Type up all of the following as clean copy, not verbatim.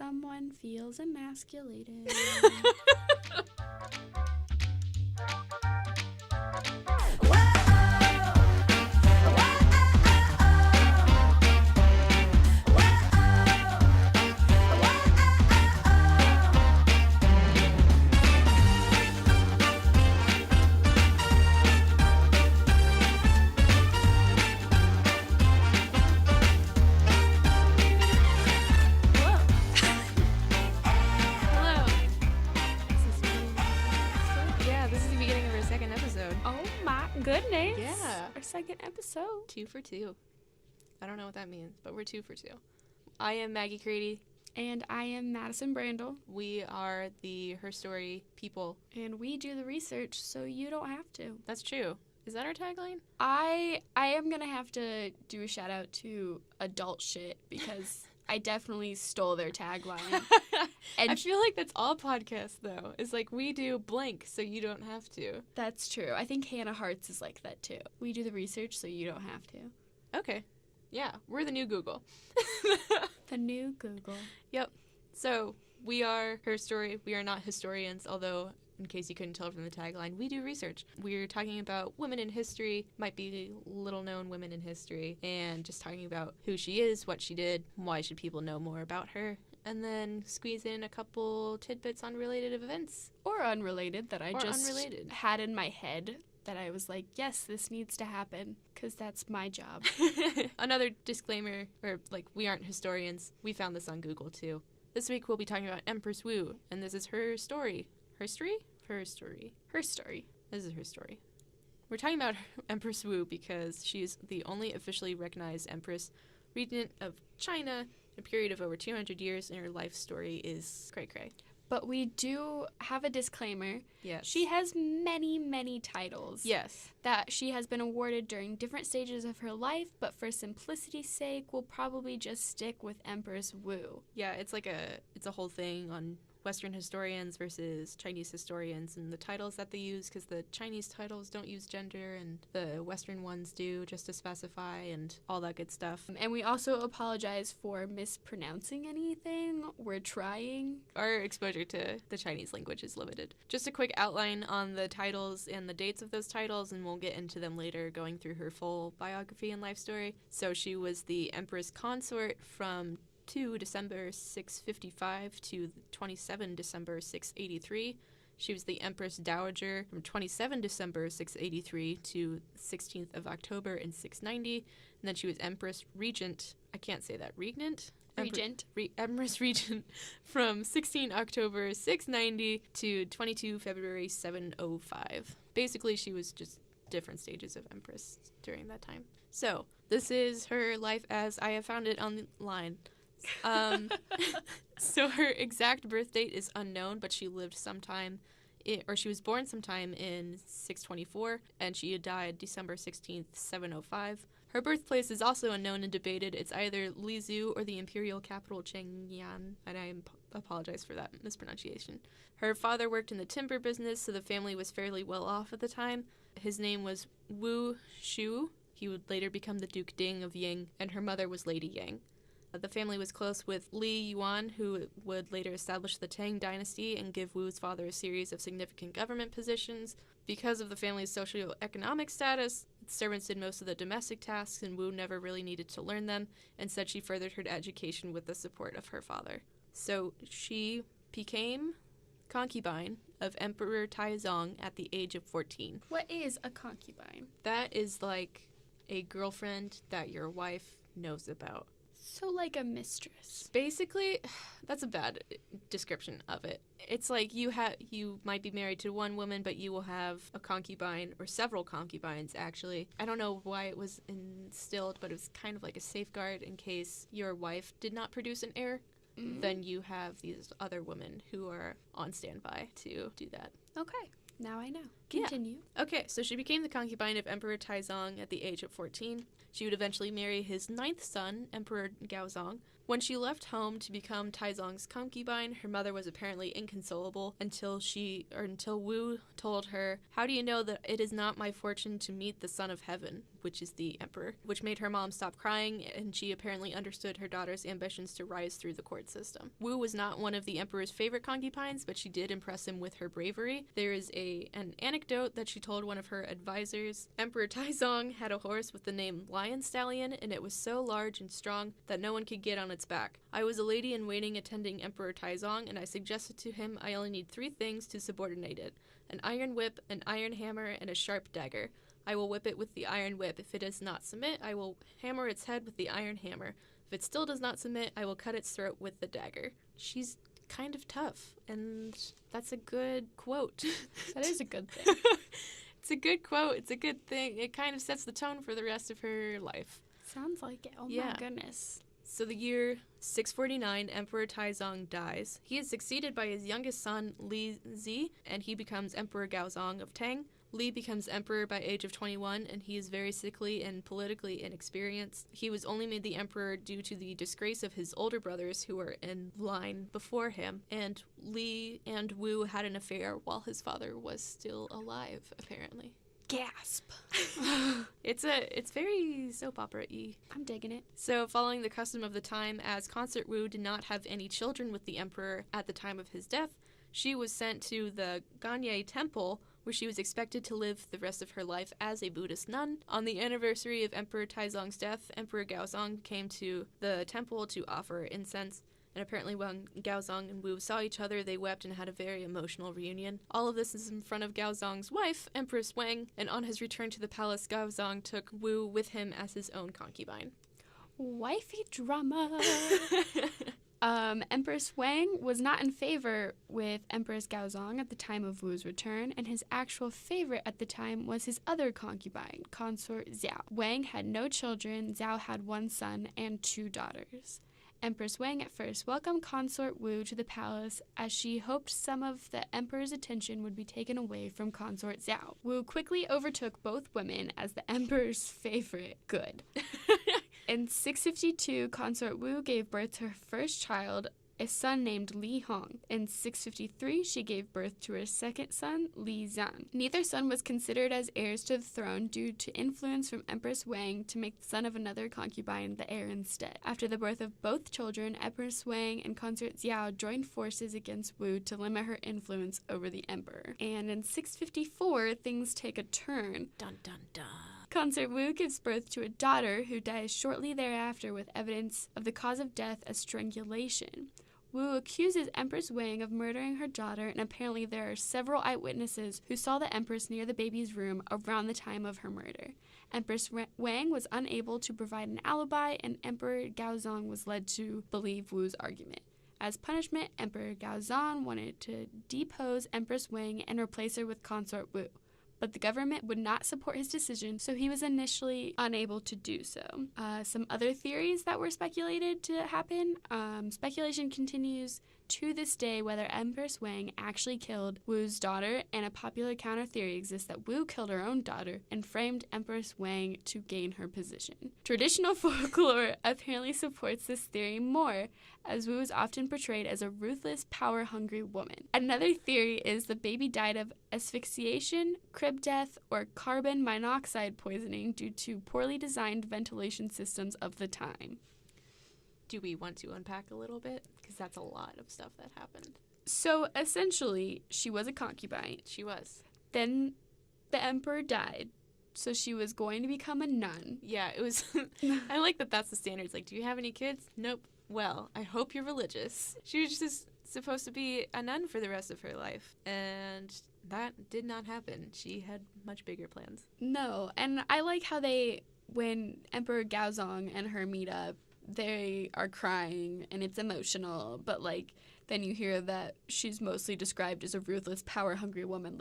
someone feels emasculated. Goodness. Yeah. Our second episode. 2 for 2. I don't know what that means, but we're 2 for 2. I am Maggie Crady. And I am Madison Brandl. We are the Herstory people. And we do the research so you don't have to. That's true. Is that our tagline? I am going to have to do a shout out to Adult Shit because I definitely stole their tagline. And I feel like that's all podcasts, though. It's like we do blank so you don't have to. That's true. I think Hannah Hearts is like that, too. We do the research so you don't have to. Okay. Yeah, we're the new Google. The new Google. Yep. So we are Herstory. We are not historians, although, in case you couldn't tell from the tagline, we do research. We're talking about women in history, might be little-known women in history, and just talking about who she is, what she did, why should people know more about her, and then squeeze in a couple tidbits on related events. Or unrelated that I just had in my head that I was like, yes, this needs to happen, because that's my job. Another disclaimer, we aren't historians. We found this on Google, too. This week we'll be talking about Empress Wu, and this is her story. Herstory? Her story. Her story. This is her story. We're talking about Empress Wu because she's the only officially recognized empress regent of China in a period of over 200 years, and her life story is cray-cray. But we do have a disclaimer. Yes. She has many, many titles. Yes. That she has been awarded during different stages of her life, but for simplicity's sake, we'll probably just stick with Empress Wu. Yeah, it's a whole thing on Western historians versus Chinese historians and the titles that they use, because the Chinese titles don't use gender and the Western ones do, just to specify and all that good stuff. And we also apologize for mispronouncing anything. We're trying. Our exposure to the Chinese language is limited. Just a quick outline on the titles and the dates of those titles, and we'll get into them later, going through her full biography and life story. So she was the Empress Consort from 2 December 655 to 27 December 683. She was the Empress Dowager from 27 December 683 to 16th of October in 690. And then she was Empress Regent. I can't say that. Regnant? Empress Regent from 16 October 690 to 22 February 705. Basically, she was just different stages of Empress during that time. So, this is her life as I have found it online. So her exact birth date is unknown, but she lived she was born sometime in 624, and she had died December 16th, 705. Her birthplace is also unknown and debated. It's either Lizhu or the imperial capital Chengyan, and I apologize for that mispronunciation. Her father worked in the timber business, so the family was fairly well off at the time. His name was Wu Shu. He would later become the Duke Ding of Ying, and her mother was Lady Yang. The family was close with Li Yuan, who would later establish the Tang dynasty and give Wu's father a series of significant government positions. Because of the family's socioeconomic status, servants did most of the domestic tasks, and Wu never really needed to learn them. Instead, she furthered her education with the support of her father. So she became concubine of Emperor Taizong at the age of 14. What is a concubine? That is like a girlfriend that your wife knows about. So like a mistress. Basically, that's a bad description of it. It's like you might be married to one woman, but you will have a concubine, or several concubines, actually. I don't know why it was instilled, but it was kind of like a safeguard in case your wife did not produce an heir. Mm-hmm. Then you have these other women who are on standby to do that. Okay. Now I know. Continue. Yeah. Okay, so she became the concubine of Emperor Taizong at the age of 14. She would eventually marry his 9th son, Emperor Gaozong. When she left home to become Taizong's concubine, her mother was apparently inconsolable until Wu told her, "How do you know that it is not my fortune to meet the son of heaven," which is the emperor, which made her mom stop crying, and she apparently understood her daughter's ambitions to rise through the court system. Wu was not one of the emperor's favorite concubines, but she did impress him with her bravery. There is an anecdote that she told one of her advisors. Emperor Taizong had a horse with the name Lion Stallion, and it was so large and strong that no one could get on its back. I was a lady in waiting attending Emperor Taizong, and I suggested to him I only need 3 things to subordinate it: an iron whip, an iron hammer, and a sharp dagger. I will whip it with the iron whip. If it does not submit, I will hammer its head with the iron hammer. If it still does not submit, I will cut its throat with the dagger. She's kind of tough, and that's a good quote. That is a good thing. It's a good quote. It's a good thing. It kind of sets the tone for the rest of her life. Sounds like it. Oh Yeah. my goodness. So the year 649, Emperor Taizong dies. He is succeeded by his youngest son, Li Zi, and he becomes Emperor Gaozong of Tang. Li becomes emperor by age of 21, and he is very sickly and politically inexperienced. He was only made the emperor due to the disgrace of his older brothers who were in line before him, and Li and Wu had an affair while his father was still alive, apparently. Gasp. It's very soap opera-y. I'm digging it. So, following the custom of the time, as Consort Wu did not have any children with the emperor at the time of his death, she was sent to the Ganye Temple, where she was expected to live the rest of her life as a Buddhist nun. On the anniversary of Emperor Taizong's death, Emperor Gaozong came to the temple to offer incense, and apparently when Gaozong and Wu saw each other, they wept and had a very emotional reunion. All of this is in front of Gaozong's wife, Empress Wang, and on his return to the palace, Gaozong took Wu with him as his own concubine. Wifey drama. Empress Wang was not in favor with Empress Gaozong at the time of Wu's return, and his actual favorite at the time was his other concubine, Consort Xiao. Wang had no children. Xiao had 1 son and 2 daughters. Empress Wang at first welcomed Consort Wu to the palace as she hoped some of the emperor's attention would be taken away from Consort Xiao. Wu quickly overtook both women as the emperor's favorite. Good. In 652, Consort Wu gave birth to her first child, a son named Li Hong. In 653, she gave birth to her second son, Li Zan. Neither son was considered as heirs to the throne due to influence from Empress Wang to make the son of another concubine the heir instead. After the birth of both children, Empress Wang and Consort Xiao joined forces against Wu to limit her influence over the emperor. And in 654, things take a turn. Dun dun dun. Consort Wu gives birth to a daughter who dies shortly thereafter with evidence of the cause of death as strangulation. Wu accuses Empress Wang of murdering her daughter, and apparently there are several eyewitnesses who saw the Empress near the baby's room around the time of her murder. Empress Wang was unable to provide an alibi, and Emperor Gaozong was led to believe Wu's argument. As punishment, Emperor Gaozong wanted to depose Empress Wang and replace her with Consort Wu. But the government would not support his decision, so he was initially unable to do so. Some other theories that were speculated to happen. Speculation continues to this day whether Empress Wang actually killed Wu's daughter, and a popular counter theory exists that Wu killed her own daughter and framed Empress Wang to gain her position. Traditional folklore apparently supports this theory more, as Wu is often portrayed as a ruthless, power-hungry woman. Another theory is the baby died of asphyxiation, crib death, or carbon monoxide poisoning due to poorly designed ventilation systems of the time. Do we want to unpack a little bit? Because that's a lot of stuff that happened. So, essentially, she was a concubine. She was. Then the emperor died, so she was going to become a nun. Yeah, it was... I like that that's the standards. Like, do you have any kids? Nope. Well, I hope you're religious. She was just supposed to be a nun for the rest of her life, and that did not happen. She had much bigger plans. No, and I like how when Emperor Gaozong and her meet up, they are crying and it's emotional, but then you hear that she's mostly described as a ruthless, power-hungry woman.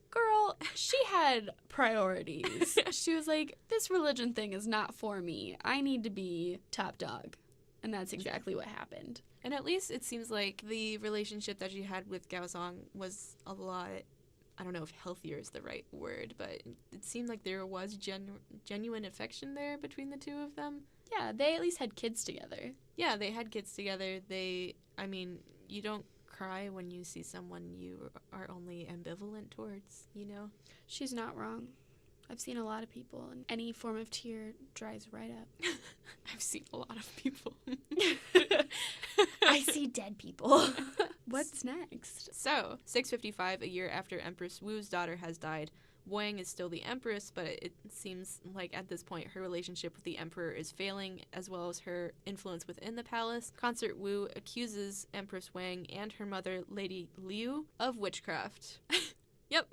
Girl, she had priorities. She was like, this religion thing is not for me. I need to be top dog. And that's exactly what happened. And at least it seems like the relationship that she had with Gaozong was a lot, I don't know if healthier is the right word, but it seemed like there was genuine affection there between the two of them. Yeah, they at least had kids together. Yeah, they had kids together. You don't cry when you see someone you are only ambivalent towards, you know? She's not wrong. I've seen a lot of people, and any form of tear dries right up. I've seen a lot of people. I see dead people. What's next? So, 655, a year after Empress Wu's daughter has died, Wang is still the empress, but it seems like at this point her relationship with the emperor is failing, as well as her influence within the palace. Consort Wu accuses Empress Wang and her mother, Lady Liu, of witchcraft. Yep.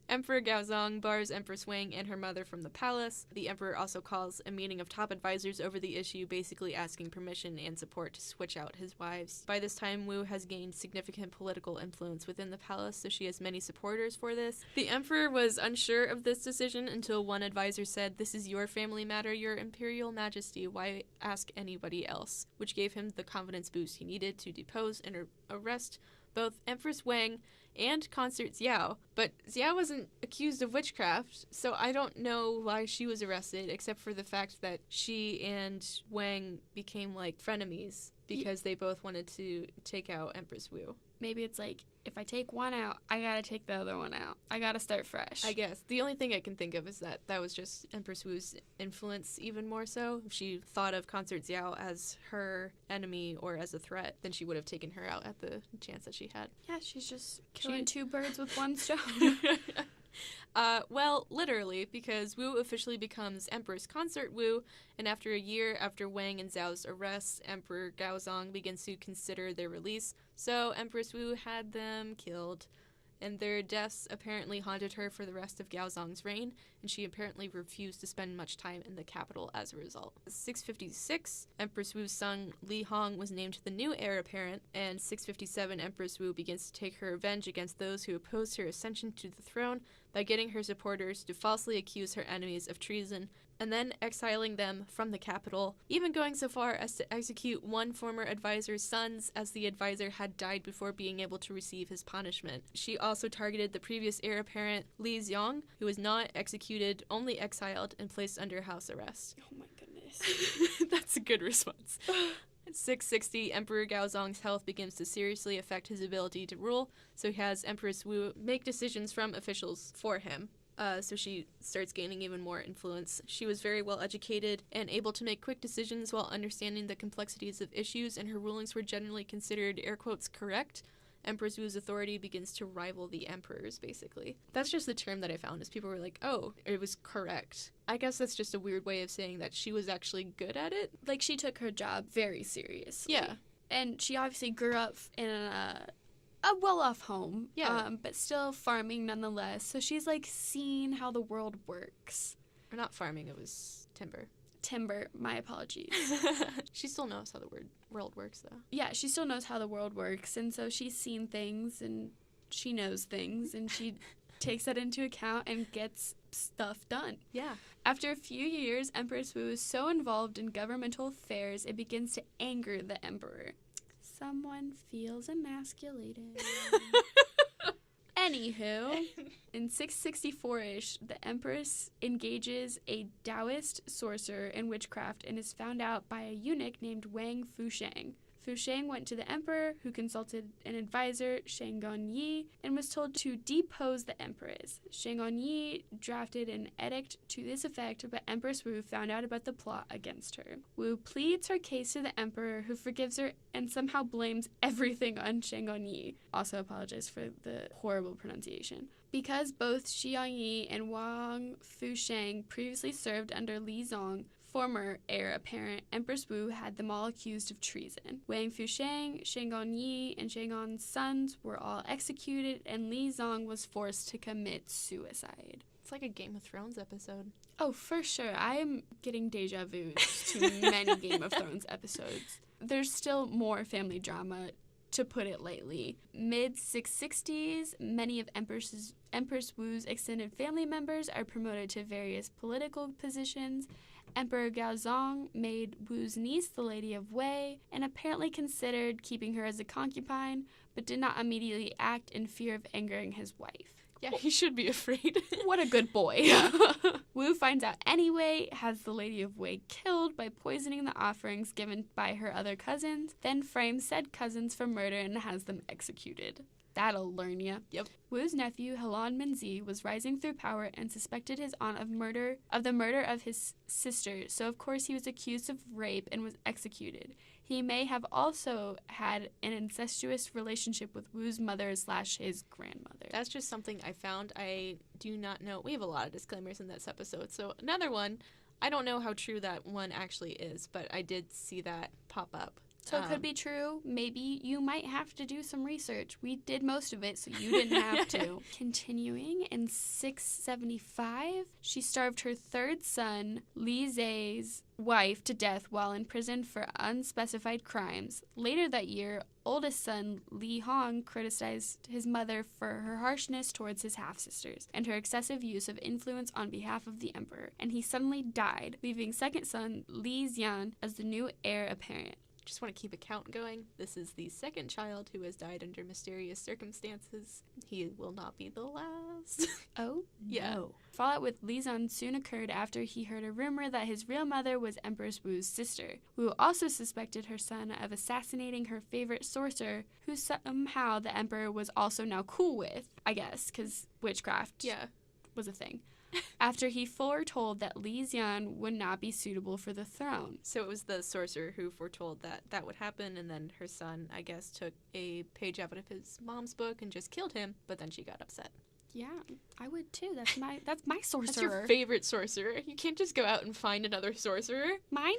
Emperor Gaozong bars Empress Wang and her mother from the palace. The emperor also calls a meeting of top advisors over the issue, basically asking permission and support to switch out his wives. By this time, Wu has gained significant political influence within the palace, so she has many supporters for this. The emperor was unsure of this decision until one advisor said, "This is your family matter, your imperial majesty. Why ask anybody else?" Which gave him the confidence boost he needed to depose and arrest both Empress Wang and Consort Xiao. But Xiao wasn't accused of witchcraft, so I don't know why she was arrested, except for the fact that she and Wang became, like, frenemies because they both wanted to take out Empress Wu. Maybe it's like, if I take one out, I gotta take the other one out. I gotta start fresh. I guess. The only thing I can think of is that was just Empress Wu's influence even more so. If she thought of Consort Xiao as her enemy or as a threat, then she would have taken her out at the chance that she had. Yeah, she's just killing two birds with one stone. Well, literally, because Wu officially becomes Empress Consort Wu, and after a year after Wang and Zhao's arrests, Emperor Gaozong begins to consider their release, so Empress Wu had them killed. And their deaths apparently haunted her for the rest of Gaozong's reign, and she apparently refused to spend much time in the capital as a result. 656, Empress Wu's son Li Hong was named the new heir apparent, and 657, Empress Wu begins to take her revenge against those who opposed her ascension to the throne by getting her supporters to falsely accuse her enemies of treason, and then exiling them from the capital, even going so far as to execute one former advisor's sons, as the advisor had died before being able to receive his punishment. She also targeted the previous heir apparent, Li Xiong, who was not executed, only exiled and placed under house arrest. Oh my goodness. That's a good response. At 660, Emperor Gaozong's health begins to seriously affect his ability to rule, so he has Empress Wu make decisions from officials for him. So she starts gaining even more influence. She was very well educated and able to make quick decisions while understanding the complexities of issues, and her rulings were generally considered, air quotes, correct. Empress Wu's authority begins to rival the emperor's, basically. That's just the term that I found, is people were like, oh, it was correct. I guess that's just a weird way of saying that she was actually good at it. Like, she took her job very seriously. Yeah. And she obviously grew up in a well-off home, but still farming nonetheless. So she's, like, seen how the world works. Or not farming, it was timber. Timber, my apologies. She still knows how the world works, though. Yeah, she still knows how the world works, and so she's seen things, and she knows things, and she takes that into account and gets stuff done. Yeah. After a few years, Empress Wu is so involved in governmental affairs, it begins to anger the emperor. Someone feels emasculated. Anywho, in 664-ish, the Empress engages a Taoist sorcerer in witchcraft and is found out by a eunuch named Wang Fusheng. Fusheng went to the emperor, who consulted an advisor, Shengon Yi, and was told to depose the empress. Shengon Yi drafted an edict to this effect, but Empress Wu found out about the plot against her. Wu pleads her case to the emperor, who forgives her and somehow blames everything on Shengon Yi. Also apologize for the horrible pronunciation. Because both Xiang Yi and Wang Fusheng previously served under Li Zong, former heir apparent, Empress Wu had them all accused of treason. Wang Fusheng, Shengon Yi, and Shengon's sons were all executed, and Li Zong was forced to commit suicide. It's like a Game of Thrones episode. Oh, for sure. I am getting deja vu to many Game of Thrones episodes. There's still more family drama, to put it lightly. Mid-660s, many of Empress Wu's extended family members are promoted to various political positions. Emperor Gaozong made Wu's niece the Lady of Wei and apparently considered keeping her as a concubine, but did not immediately act in fear of angering his wife. Yeah, he should be afraid. What a good boy. Yeah. Wu finds out anyway, has the Lady of Wei killed by poisoning the offerings given by her other cousins, then frames said cousins for murder and has them executed. That'll learn ya. Yep. Wu's nephew, Helan Minzi, was rising through power and suspected his aunt of the murder of his sister, so of course he was accused of rape and was executed. He may have also had an incestuous relationship with Wu's mother / his grandmother. That's just something I found. I do not know. We have a lot of disclaimers in this episode. So another one, I don't know how true that one actually is, but I did see that pop up. So it could be true. Maybe you might have to do some research. We did most of it, so you didn't have to. Continuing, in 675, she starved her third son, Li Zai's wife, to death while in prison for unspecified crimes. Later that year, oldest son, Li Hong, criticized his mother for her harshness towards his half-sisters and her excessive use of influence on behalf of the emperor, and he suddenly died, leaving second son, Li Xian, as the new heir apparent. Just want to keep a count going. This is the second child who has died under mysterious circumstances. He will not be the last. Oh, yeah. No. Fallout with Li Zan soon occurred after he heard a rumor that his real mother was Empress Wu's sister. Wu also suspected her son of assassinating her favorite sorcerer, who somehow the emperor was also now cool with, I guess, because witchcraft was a thing. After he foretold that Li Xian would not be suitable for the throne. So it was the sorcerer who foretold that that would happen, and then her son, I guess, took a page out of his mom's book and just killed him, but then she got upset. Yeah, I would too. That's my sorcerer. That's your favorite sorcerer. You can't just go out and find another sorcerer. Mine.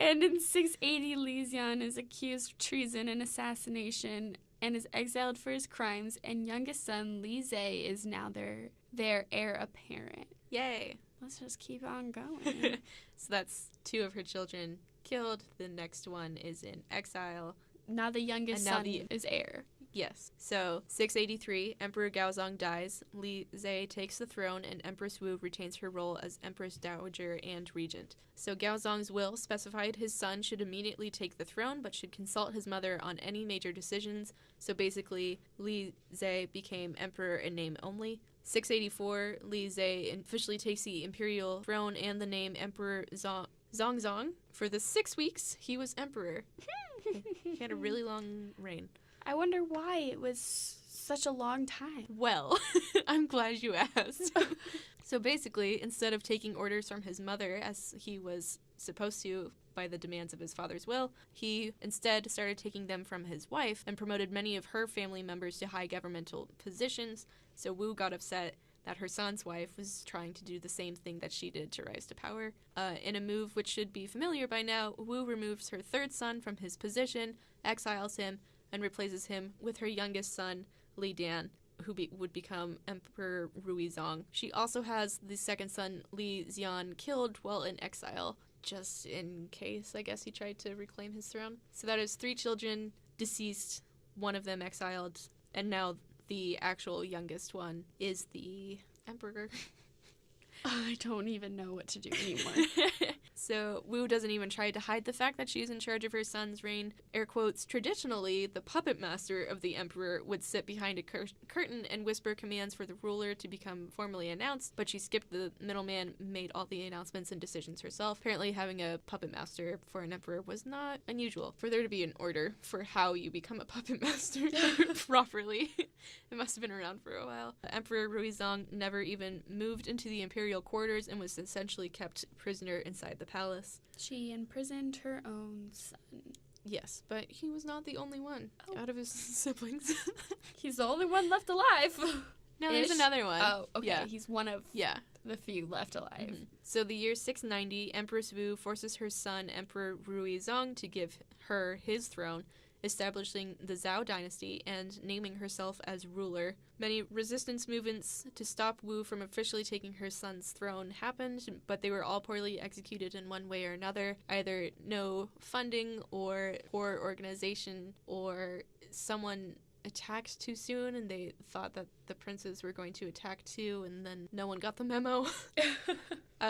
And in 680, Li Xian is accused of treason and assassination and is exiled for his crimes, and youngest son, Li Zai, is now their heir apparent. Yay. Let's just keep on going. So that's 2 of her children killed. The next one is in exile. Now the youngest son is heir. Yes. So, 683, Emperor Gaozong dies. Li Zai takes the throne, and Empress Wu retains her role as Empress Dowager and Regent. So, Gaozong's will specified his son should immediately take the throne, but should consult his mother on any major decisions. So, basically, Li Zai became emperor in name only. 684, Li Zai officially takes the imperial throne and the name Emperor Zongzong. For the 6 weeks, he was emperor. He had a really long reign. I wonder why it was such a long time. Well, I'm glad you asked. So basically, instead of taking orders from his mother, as he was supposed to by the demands of his father's will, he instead started taking them from his wife and promoted many of her family members to high governmental positions. So Wu got upset that her son's wife was trying to do the same thing that she did to rise to power. In a move which should be familiar by now, Wu removes her third son from his position, exiles him, and replaces him with her youngest son, Li Dan, who would become Emperor Ruizong. She also has the second son, Li Xian, killed while in exile, just in case, I guess, he tried to reclaim his throne. So that is 3 children deceased, 1 of them exiled, and now the actual youngest one is the emperor. I don't even know what to do anymore. So Wu doesn't even try to hide the fact that she's in charge of her son's reign. Air quotes, traditionally, the puppet master of the emperor would sit behind a curtain and whisper commands for the ruler to become formally announced, but she skipped the middleman, made all the announcements and decisions herself. Apparently having a puppet master for an emperor was not unusual. For there to be an order for how you become a puppet master properly, it must have been around for a while. Emperor Ruizong never even moved into the imperial quarters and was essentially kept prisoner inside the palace. She imprisoned her own son. Yes, but he was not the only one out of his siblings. He's the only one left alive. No, there's another one. Oh, okay. Yeah. He's one of the few left alive. Mm-hmm. So the year 690, Empress Wu forces her son, Emperor Ruizong, to give her his throne, establishing the Zhao dynasty and naming herself as ruler. Many resistance movements to stop Wu from officially taking her son's throne happened, but they were all poorly executed in one way or another. Either no funding or poor organization, or someone attacked too soon, and they thought that the princes were going to attack too, and then no one got the memo.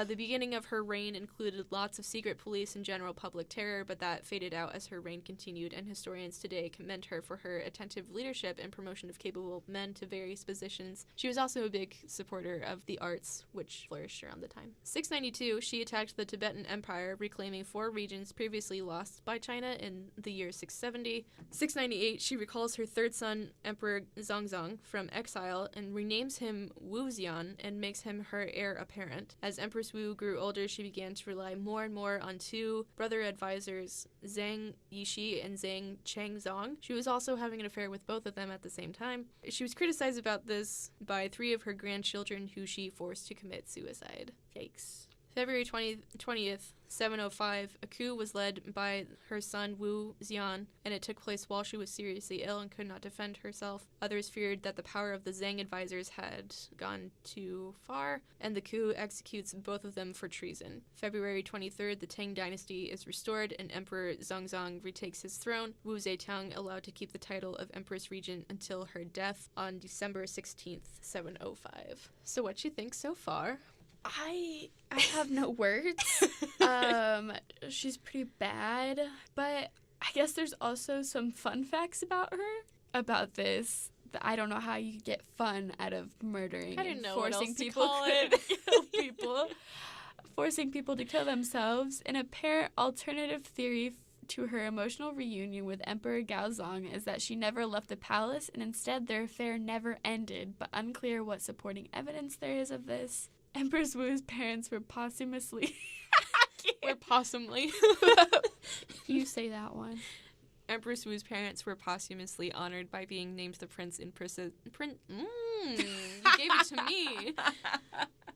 The beginning of her reign included lots of secret police and general public terror, but that faded out as her reign continued, and historians today commend her for her attentive leadership and promotion of capable men to various positions. She was also a big supporter of the arts, which flourished around the time. 692, she attacked the Tibetan Empire, reclaiming 4 regions previously lost by China in the year 670. 698, she recalls her third son, Emperor Zongzong, from exile and renames him Wu Xian and makes him her heir apparent. As Empress Wu grew older, she began to rely more and more on 2 brother advisors, Zhang Yishi and Zhang Changzong. She was also having an affair with both of them at the same time. She was criticized about this by 3 of her grandchildren who she forced to commit suicide. Yikes. February 20th, 705, a coup was led by her son Wu Xian, and it took place while she was seriously ill and could not defend herself. Others feared that the power of the Zhang advisors had gone too far, and the coup executes both of them for treason. February 23rd, the Tang dynasty is restored, and Emperor Zongzong retakes his throne. Wu Zetiang allowed to keep the title of Empress Regent until her death on December 16th, 705. So what you think so far? I have no words. She's pretty bad, but I guess there's also some fun facts about her. About this, I don't know how you get fun out of murdering. I didn't know forcing what else people to call it. kill people, forcing people to kill themselves. An apparent alternative theory to her emotional reunion with Emperor Gaozong is that she never left the palace, and instead their affair never ended. But unclear what supporting evidence there is of this. Empress Wu's parents were posthumously... We're possumly. You say that one. Empress Wu's parents were posthumously honored by being named the Prince and Princess... You gave it to me.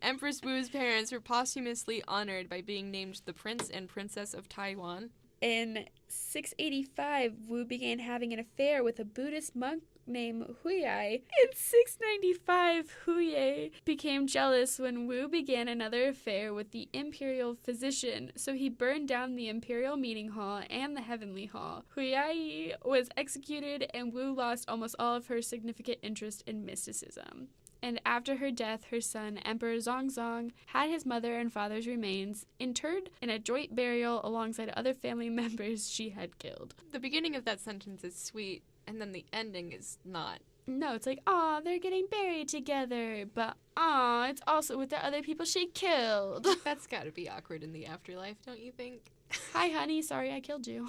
Empress Wu's parents were posthumously honored by being named the Prince and Princess of Taiwan. In 685, Wu began having an affair with a Buddhist monk named Huiyai. In 695, Huiyai became jealous when Wu began another affair with the imperial physician, so he burned down the imperial meeting hall and the heavenly hall. Huiyai was executed, and Wu lost almost all of her significant interest in mysticism. And after her death, her son, Emperor Zongzong, had his mother and father's remains interred in a joint burial alongside other family members she had killed. The beginning of that sentence is sweet, and then the ending is not. No, it's like, aw, they're getting buried together, but aw, it's also with the other people she killed. That's gotta be awkward in the afterlife, don't you think? Hi, honey, sorry I killed you.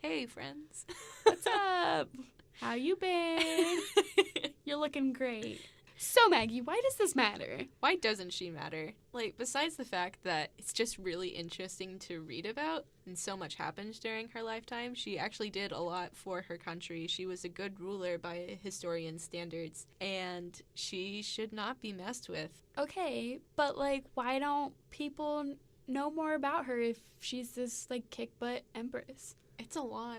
Hey, friends. What's up? How you been? You're looking great. So, Maggie, why does this matter? Why doesn't she matter? Like, besides the fact that it's just really interesting to read about, and so much happened during her lifetime, she actually did a lot for her country. She was a good ruler by historian standards, and she should not be messed with. Okay, but, like, why don't people know more about her if she's this, like, kick-butt empress? It's a lot.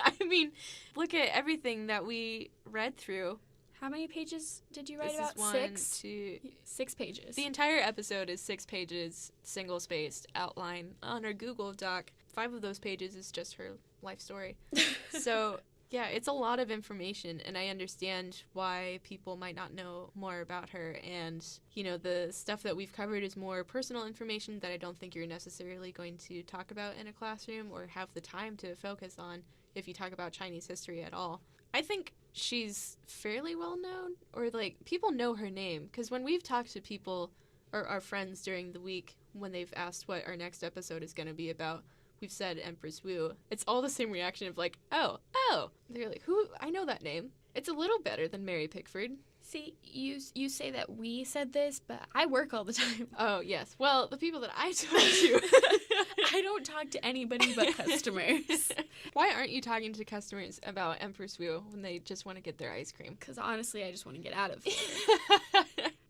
I mean, look at everything that we read through. How many pages did you write This about? is 6? 2. 6 pages. The entire episode is 6 pages, single-spaced outline on her Google Doc. 5 of those pages is just her life story. So, yeah, it's a lot of information, and I understand why people might not know more about her. And, you know, the stuff that we've covered is more personal information that I don't think you're necessarily going to talk about in a classroom or have the time to focus on if you talk about Chinese history at all. I think she's fairly well known, or like people know her name, because when we've talked to people or our friends during the week when they've asked what our next episode is going to be about, we've said Empress Wu. It's all the same reaction of like, oh. They're like, who? I know that name. It's a little better than Mary Pickford. See, you say that we said this, but I work all the time. Oh, yes. Well, the people that I talk to. I don't talk to anybody but customers. Why aren't you talking to customers about Empress Wu when they just want to get their ice cream? Because honestly, I just want to get out of here.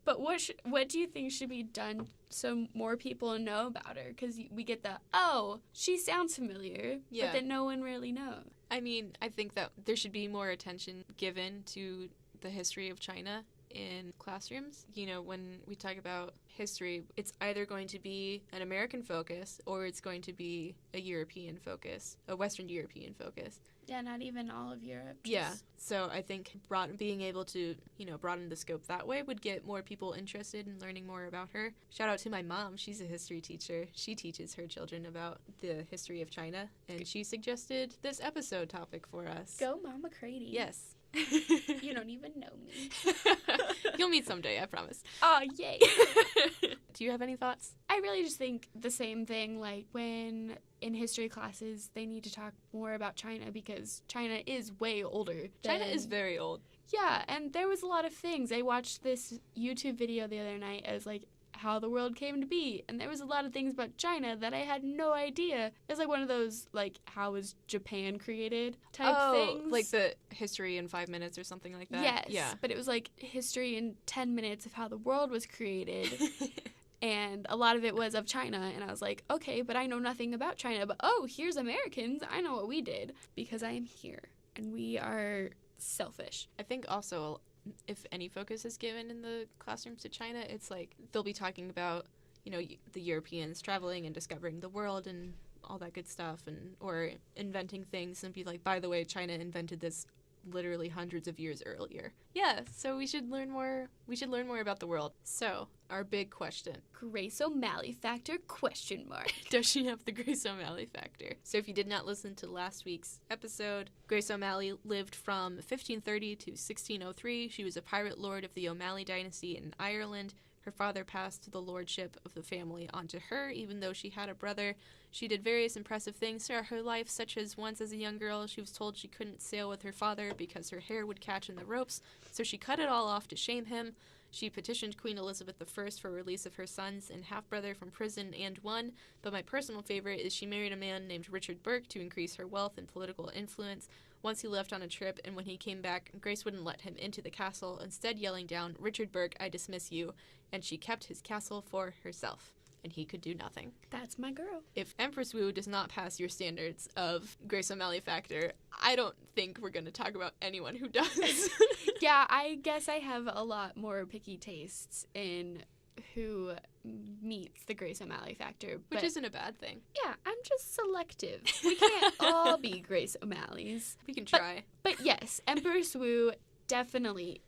But what do you think should be done so more people know about her? Because we get the, oh, she sounds familiar, yeah. But then no one really knows. I mean, I think that there should be more attention given to the history of China in classrooms. You know, when we talk about history, it's either going to be an American focus or it's going to be a European focus, a Western European focus. Yeah, not even all of Europe. Yeah, so I think being able to, broaden the scope that way would get more people interested in learning more about her. Shout out to my mom. She's a history teacher. She teaches her children about the history of China, and she suggested this episode topic for us. Go Mama Crady. Yes. You don't even know me. You'll meet someday, I promise. Oh, yay. Do you have any thoughts? I really just think the same thing, like when in history classes they need to talk more about China because China is way older. China is very old. Yeah, and there was a lot of things. I watched this YouTube video the other night as like how the world came to be, and there was a lot of things about China that I had no idea. It's like one of those like how was Japan created type things. Like the history in 5 minutes or something like that. Yes, yeah. But it was like history in 10 minutes of how the world was created. And a lot of it was of China, and I was like, okay, but I know nothing about China, but oh, here's Americans, I know what we did, because I am here, and we are selfish. I think also, if any focus is given in the classrooms to China, it's like, they'll be talking about, the Europeans traveling and discovering the world and all that good stuff, or inventing things, and be like, by the way, China invented this literally hundreds of years earlier. Yeah, so we should learn more about the world. So, our big question. Grace O'Malley factor, ? Does she have the Grace O'Malley factor? So if you did not listen to last week's episode, Grace O'Malley lived from 1530 to 1603. She was a pirate lord of the O'Malley dynasty in Ireland. Her father passed the lordship of the family onto her, even though she had a brother. She did various impressive things throughout her life, such as once as a young girl, she was told she couldn't sail with her father because her hair would catch in the ropes, so she cut it all off to shame him. She petitioned Queen Elizabeth I for release of her sons and half-brother from prison and won, but my personal favorite is she married a man named Richard Burke to increase her wealth and political influence. Once he left on a trip, and when he came back, Grace wouldn't let him into the castle, instead yelling down, "Richard Burke, I dismiss you," and she kept his castle for herself, and he could do nothing. That's my girl. If Empress Wu does not pass your standards of Grace O'Malley factor, I don't think we're going to talk about anyone who does. Yeah, I guess I have a lot more picky tastes in who meets the Grace O'Malley factor. Which isn't a bad thing. Yeah, I'm just selective. We can't all be Grace O'Malleys. We can try. But yes, Empress Wu definitely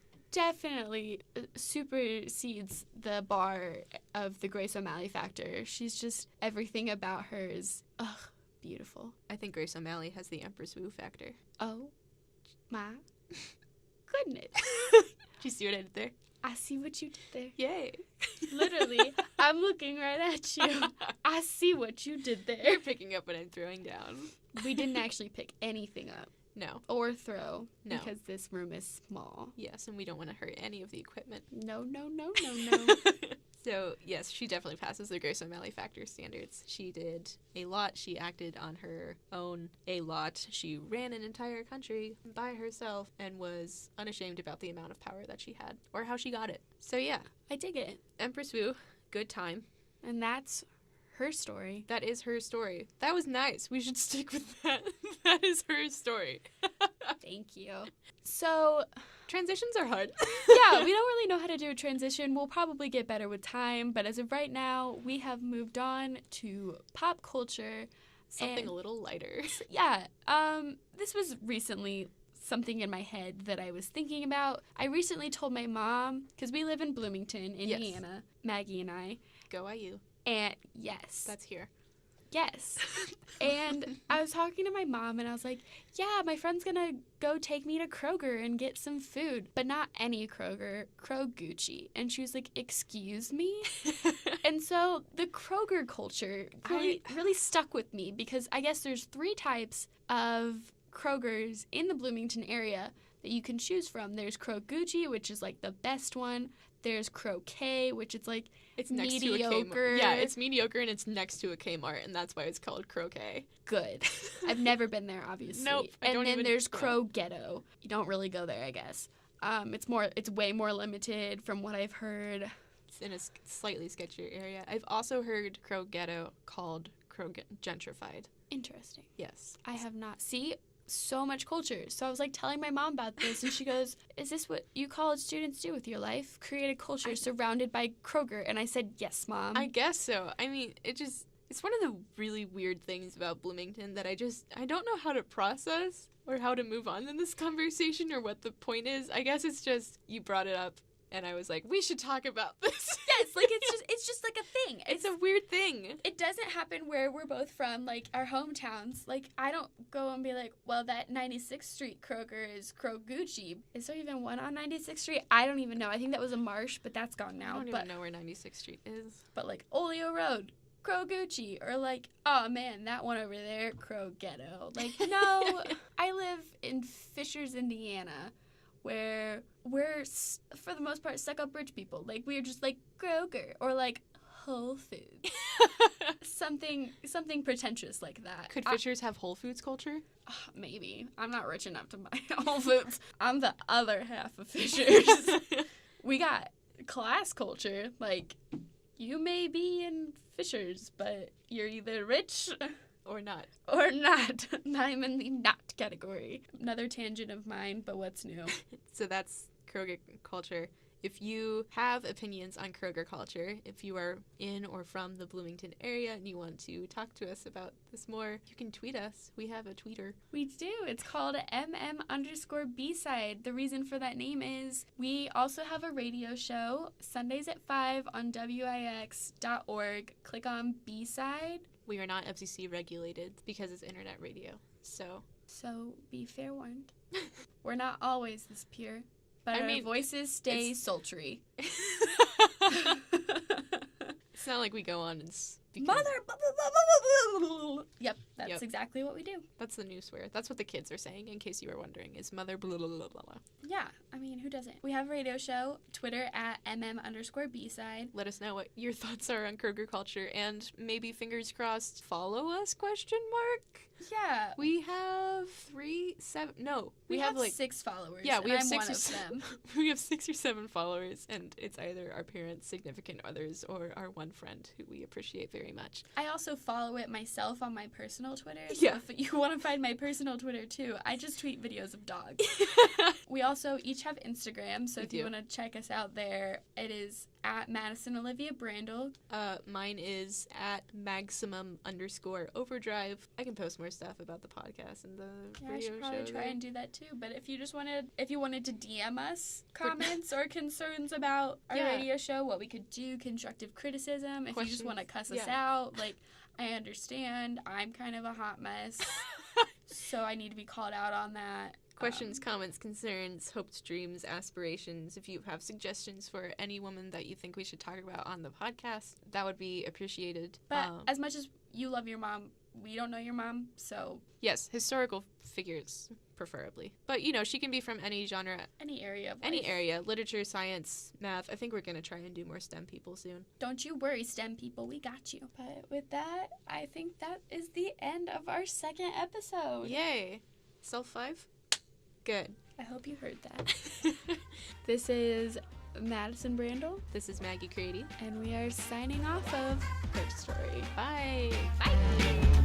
supersedes the bar of the Grace O'Malley factor. She's just, everything about her is, beautiful. I think Grace O'Malley has the Empress Wu factor. Oh, my goodness. Did you see what I did there? I see what you did there. Yay. Literally, I'm looking right at you. I see what you did there. You're picking up what I'm throwing down. We didn't actually pick anything up. No. Or throw. No. Because this room is small. Yes, and we don't want to hurt any of the equipment. No. So, yes, she definitely passes the Grace O'Malley factor standards. She did a lot. She acted on her own a lot. She ran an entire country by herself and was unashamed about the amount of power that she had or how she got it. So, yeah. I dig it. Empress Wu, good time. And that's her story. That is her story. That was nice. We should stick with that. That is her story. Thank you. So, transitions are hard. Yeah, we don't really know how to do a transition. We'll probably get better with time, but as of right now, we have moved on to pop culture. Something a little lighter. Yeah, this was recently something in my head that I was thinking about. I recently told my mom, because we live in Bloomington, Indiana, yes. Maggie and I. Go IU. And yes. That's here. Yes. And I was talking to my mom, and I was like, yeah, my friend's going to go take me to Kroger and get some food, but not any Kroger, Krogucci. And she was like, excuse me? And so the Kroger culture really stuck with me because I guess there's 3 types of Krogers in the Bloomington area that you can choose from. There's Krogucci, which is like the best one. There's Croquet, which is like it's next mediocre. To a Kmart. Yeah, it's mediocre and it's next to a Kmart, and that's why it's called Croquet. Good. I've never been there, obviously. Nope. And then there's Crow Ghetto. You don't really go there, I guess. It's way more limited from what I've heard. It's in a slightly sketchier area. I've also heard Crow Ghetto called Crow Gentrified. Interesting. Yes. I have not. See, so much culture. So I was like telling my mom about this, and she goes, is this what you college students do with your life? Create a culture surrounded by Kroger? And I said, yes, Mom. I guess so. I mean, it's one of the really weird things about Bloomington that I don't know how to process or how to move on in this conversation or what the point is. I guess it's just you brought it up and I was like, we should talk about this. Yes, like it's just like a thing. It's a weird thing. It doesn't happen where we're both from, like our hometowns. Like I don't go and be like, well, that 96th Street Kroger is Krogucci. Is there even one on 96th Street? I don't even know. I think that was a Marsh, but that's gone now. I don't even know where 96th Street is. But like Oleo Road, Krogucci, or like, oh man, that one over there, Kroghetto. Like, no, I live in Fishers, Indiana, where we're, for the most part, stuck-up rich people. Like, we're just like Kroger or like Whole Foods. something pretentious like that. Could Fishers have Whole Foods culture? Maybe. I'm not rich enough to buy Whole Foods. I'm the other half of Fishers. We got class culture. Like, you may be in Fishers, but you're either rich or not. Or not. I'm in the not category. Another tangent of mine, but what's new? So that's Kroger culture. If you have opinions on Kroger culture, if you are in or from the Bloomington area and you want to talk to us about this more, you can tweet us. We have a tweeter. We do. It's called MM_B-side. The reason for that name is we also have a radio show, Sundays at 5 on WIX.org. Click on B-side. We are not FCC regulated because it's internet radio. So be fair warned. We're not always this pure. But our voices stay sultry. It's not like we go on and speak. Mother! Yep, that's exactly what we do. That's the new swear. That's what the kids are saying, in case you were wondering, is mother blah, blah, blah, blah, blah. Yeah, I mean, who doesn't? We have a radio show, Twitter at MM_B-side. Let us know what your thoughts are on Kroger culture, and maybe, fingers crossed, follow us, ? Yeah. We have we have like 6 followers. Yeah, we have I'm 6 one or of 7. them. We have 6 or 7 followers, and it's either our parents, significant others, or our one friend who we appreciate very much. I also follow it myself on my personal Twitter. So if you want to find my personal Twitter too, I just tweet videos of dogs. We also each have Instagram, so if you want to check us out there, it is at Madison Olivia Brandl. Mine is at maximum_overdrive. I can post more stuff about the podcast and the radio I should probably show try there. and do that too. But if you wanted to DM us comments or concerns about our radio show, what we could do, constructive criticism, if you just want to cuss us out, like, I understand. I'm kind of a hot mess, so I need to be called out on that. Questions, comments, concerns, hopes, dreams, aspirations. If you have suggestions for any woman that you think we should talk about on the podcast, that would be appreciated. But as much as you love your mom, we don't know your mom, so... Yes, historical figures, preferably. But, she can be from any genre. Any area of life. Any area. Literature, science, math. I think we're going to try and do more STEM people soon. Don't you worry, STEM people. We got you. But with that, I think that is the end of our 2nd episode. Yay. Self 5? Good. I hope you heard that. This is Madison Brandl. This is Maggie Crady. And we are signing off of Herstory. Bye. Bye.